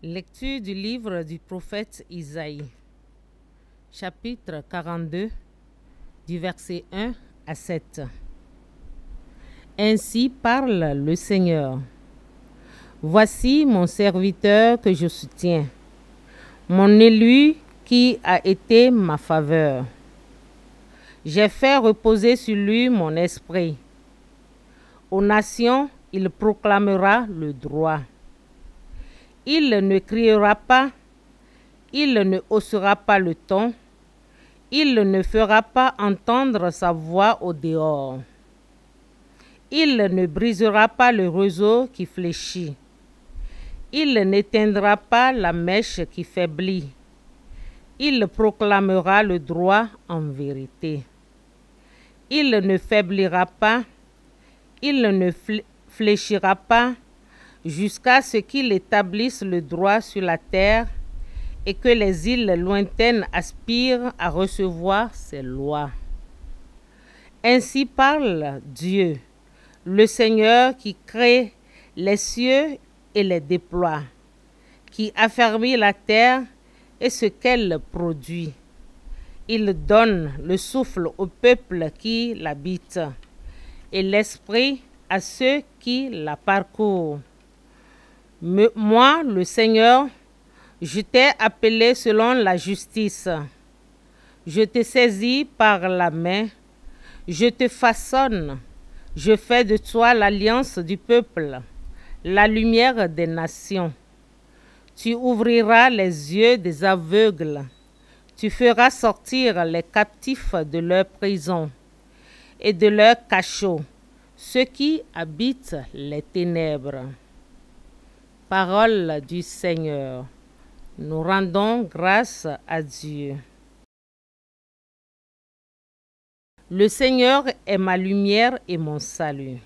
Lecture du livre du prophète Isaïe, chapitre 42, du verset 1 à 7. Ainsi parle le Seigneur. Voici mon serviteur que je soutiens, mon élu qui a été ma faveur. J'ai fait reposer sur lui mon esprit. Aux nations, il proclamera le droit. Il ne criera pas, il ne haussera pas le ton, il ne fera pas entendre sa voix au dehors. Il ne brisera pas le roseau qui fléchit. Il n'éteindra pas la mèche qui faiblit. Il proclamera le droit en vérité. Il ne faiblira pas, il ne fléchira pas, jusqu'à ce qu'il établisse le droit sur la terre et que les îles lointaines aspirent à recevoir ses lois. Ainsi parle Dieu, le Seigneur qui crée les cieux et les déploie, qui affermit la terre et ce qu'elle produit. Il donne le souffle au peuple qui l'habite et l'esprit à ceux qui la parcourent. Moi, le Seigneur, je t'ai appelé selon la justice. Je te saisis par la main, je te façonne, je fais de toi l'alliance du peuple, la lumière des nations. Tu ouvriras les yeux des aveugles, tu feras sortir les captifs de leur prison et de leur cachot, ceux qui habitent les ténèbres. Parole du Seigneur. Nous rendons grâce à Dieu. Le Seigneur est ma lumière et mon salut.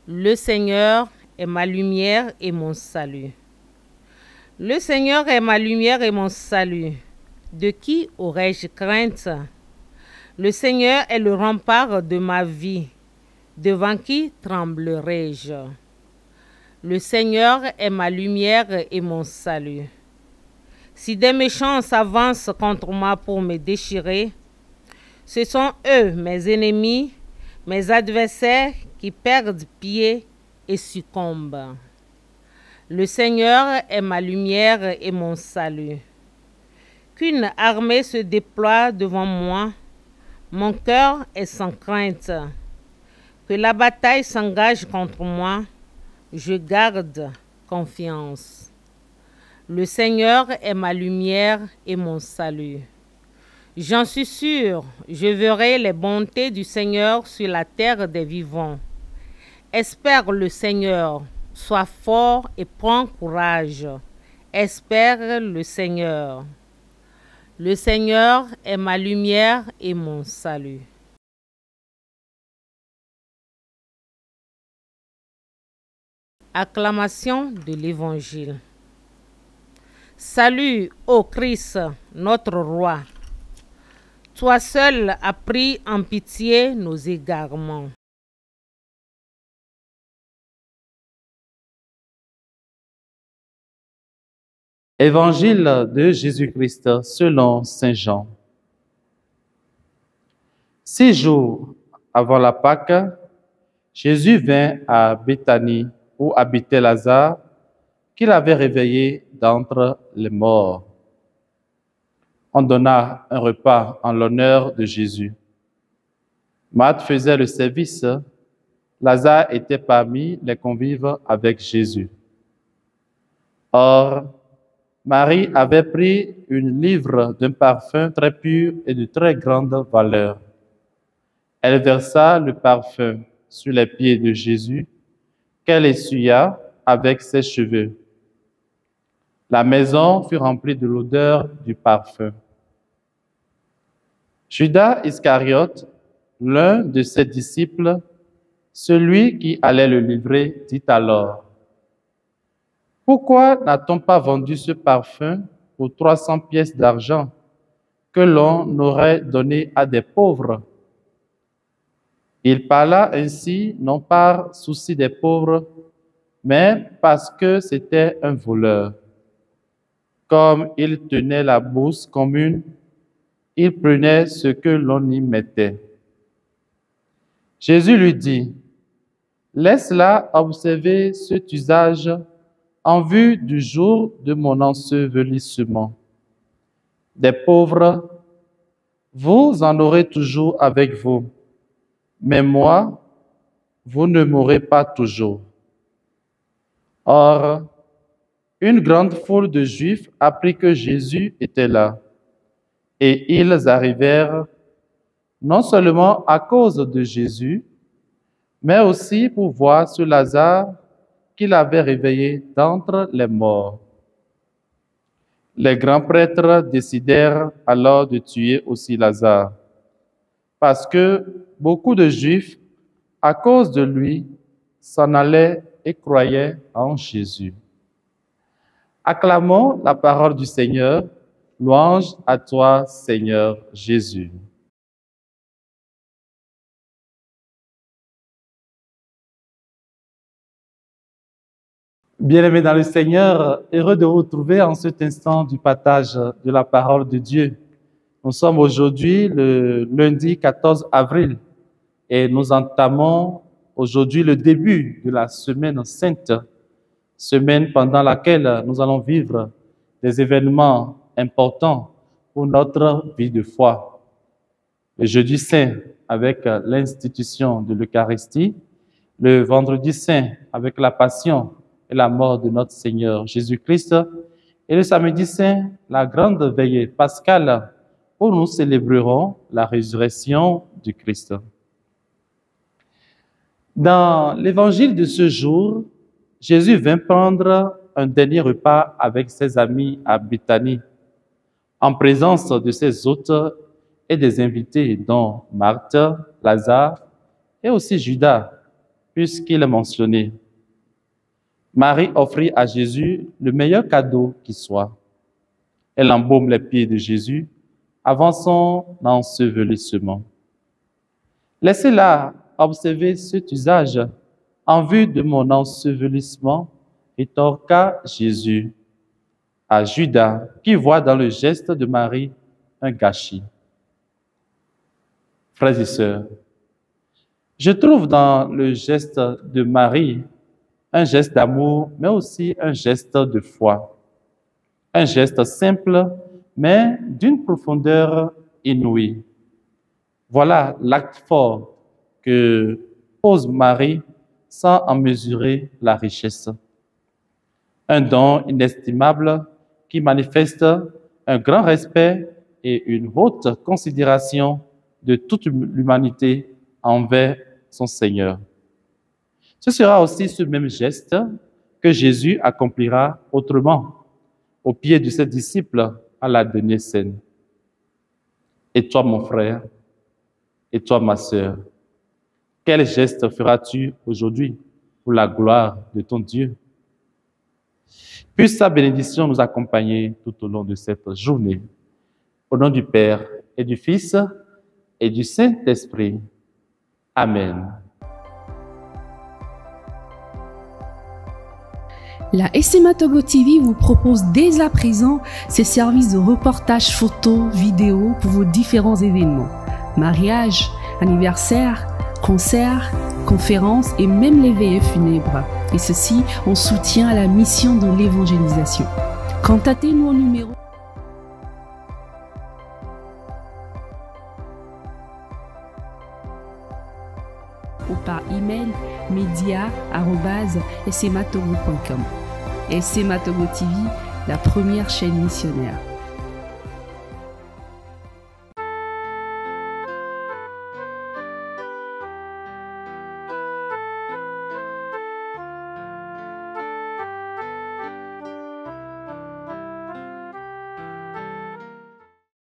Le Seigneur est ma lumière et mon salut. Le Seigneur est ma lumière et mon salut. De qui aurais-je crainte? Le Seigneur est le rempart de ma vie. Devant qui tremblerai-je? Le Seigneur est ma lumière et mon salut. Si des méchants s'avancent contre moi pour me déchirer, ce sont eux, mes ennemis, mes adversaires, qui perdent pied et succombent. Le Seigneur est ma lumière et mon salut. Qu'une armée se déploie devant moi, mon cœur est sans crainte. Que la bataille s'engage contre moi, je garde confiance. Le Seigneur est ma lumière et mon salut. J'en suis sûr, je verrai les bontés du Seigneur sur la terre des vivants. Espère le Seigneur, sois fort et prends courage. Espère le Seigneur. Le Seigneur est ma lumière et mon salut. Acclamation de l'Évangile. Salut, ô Christ, notre roi. Toi seul as pris en pitié nos égarements. Évangile de Jésus-Christ selon saint Jean. 6 jours avant la Pâque, Jésus vint à Béthanie où habitait Lazare, qu'il avait réveillé d'entre les morts. On donna un repas en l'honneur de Jésus. Marthe faisait le service, Lazare était parmi les convives avec Jésus. Or, Marie avait pris une livre d'un parfum très pur et de très grande valeur. Elle versa le parfum sur les pieds de Jésus, qu'elle essuya avec ses cheveux. La maison fut remplie de l'odeur du parfum. Judas Iscariote, l'un de ses disciples, celui qui allait le livrer, dit alors: « Pourquoi n'a-t-on pas vendu ce parfum pour 300 pièces d'argent que l'on aurait donné à des pauvres ?» Il parla ainsi non par souci des pauvres, mais parce que c'était un voleur. Comme il tenait la bourse commune, il prenait ce que l'on y mettait. Jésus lui dit, « Laisse-la observer cet usage en vue du jour de mon ensevelissement. Des pauvres, vous en aurez toujours avec vous, mais moi, vous ne m'aurez pas toujours. » Or, une grande foule de Juifs apprit que Jésus était là, et ils arrivèrent non seulement à cause de Jésus, mais aussi pour voir ce Lazare qu'il avait réveillé d'entre les morts. Les grands prêtres décidèrent alors de tuer aussi Lazare, parce que beaucoup de Juifs, à cause de lui, s'en allaient et croyaient en Jésus. Acclamons la parole du Seigneur. Louange à toi, Seigneur Jésus. Bien-aimés dans le Seigneur, heureux de vous retrouver en cet instant du partage de la parole de Dieu. Nous sommes aujourd'hui le lundi 14 avril et nous entamons aujourd'hui le début de la semaine sainte, semaine pendant laquelle nous allons vivre des événements importants pour notre vie de foi. Le jeudi saint avec l'institution de l'Eucharistie, le vendredi saint avec la passion et la mort de notre Seigneur Jésus-Christ, et le samedi saint, la grande veillée pascale, où nous célébrerons la résurrection du Christ. Dans l'évangile de ce jour, Jésus vint prendre un dernier repas avec ses amis à Béthanie, en présence de ses hôtes et des invités, dont Marthe, Lazare et aussi Judas, puisqu'il est mentionné. Marie offrit à Jésus le meilleur cadeau qui soit. Elle embaume les pieds de Jésus avant son ensevelissement. Laissez-la observer cet usage en vue de mon ensevelissement, rétorqua Jésus à Judas, qui voit dans le geste de Marie un gâchis. Frères et sœurs, je trouve dans le geste de Marie un geste d'amour, mais aussi un geste de foi. Un geste simple, mais d'une profondeur inouïe. Voilà l'acte fort que pose Marie sans en mesurer la richesse. Un don inestimable qui manifeste un grand respect et une haute considération de toute l'humanité envers son Seigneur. Ce sera aussi ce même geste que Jésus accomplira autrement, au pied de ses disciples à la dernière scène. Et toi, mon frère, et toi, ma sœur, quel geste feras-tu aujourd'hui pour la gloire de ton Dieu? Puisse sa bénédiction nous accompagner tout au long de cette journée. Au nom du Père et du Fils et du Saint-Esprit. Amen. La SMA Togo TV vous propose dès à présent ses services de reportage photo, vidéo pour vos différents événements. Mariage, anniversaire, concerts, conférences et même les veillées funèbres. Et ceci en soutien à la mission de l'évangélisation. Contactez-nous au numéro ou par email media@smatogo.com. SMA Togo TV, la première chaîne missionnaire.